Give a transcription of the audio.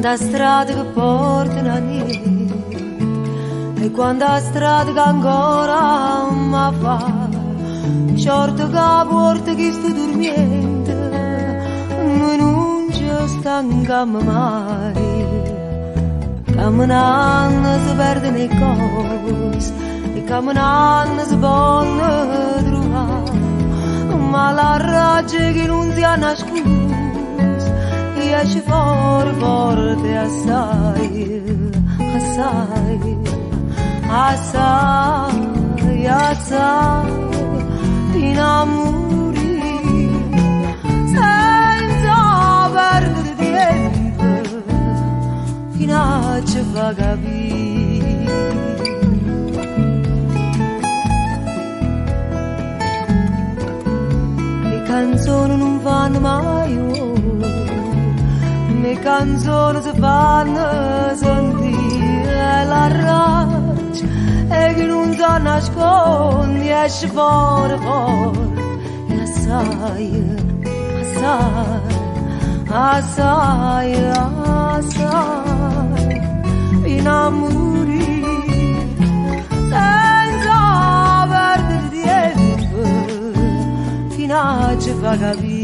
quando strada che portano a niente, e quando strada che ancora mi fa, certo che la porta che sto dormiendo, noi non ci stanchiamo mai, camminando si perdono le cose, e camminando si possono trovare, ma la ragione che non si ha nascosta, esce fuori forte assai, assai, assai, assai, innamori, senza perdere tempo, fino a ci fa capire. Le canzoni non vanno mai, le canzoni si fanno sentire, la rabbia e che non si nasconde esce fuori fuori, e assai, assai, assai, assai, innamori, senza perdere tempo, fino a ci fa capire.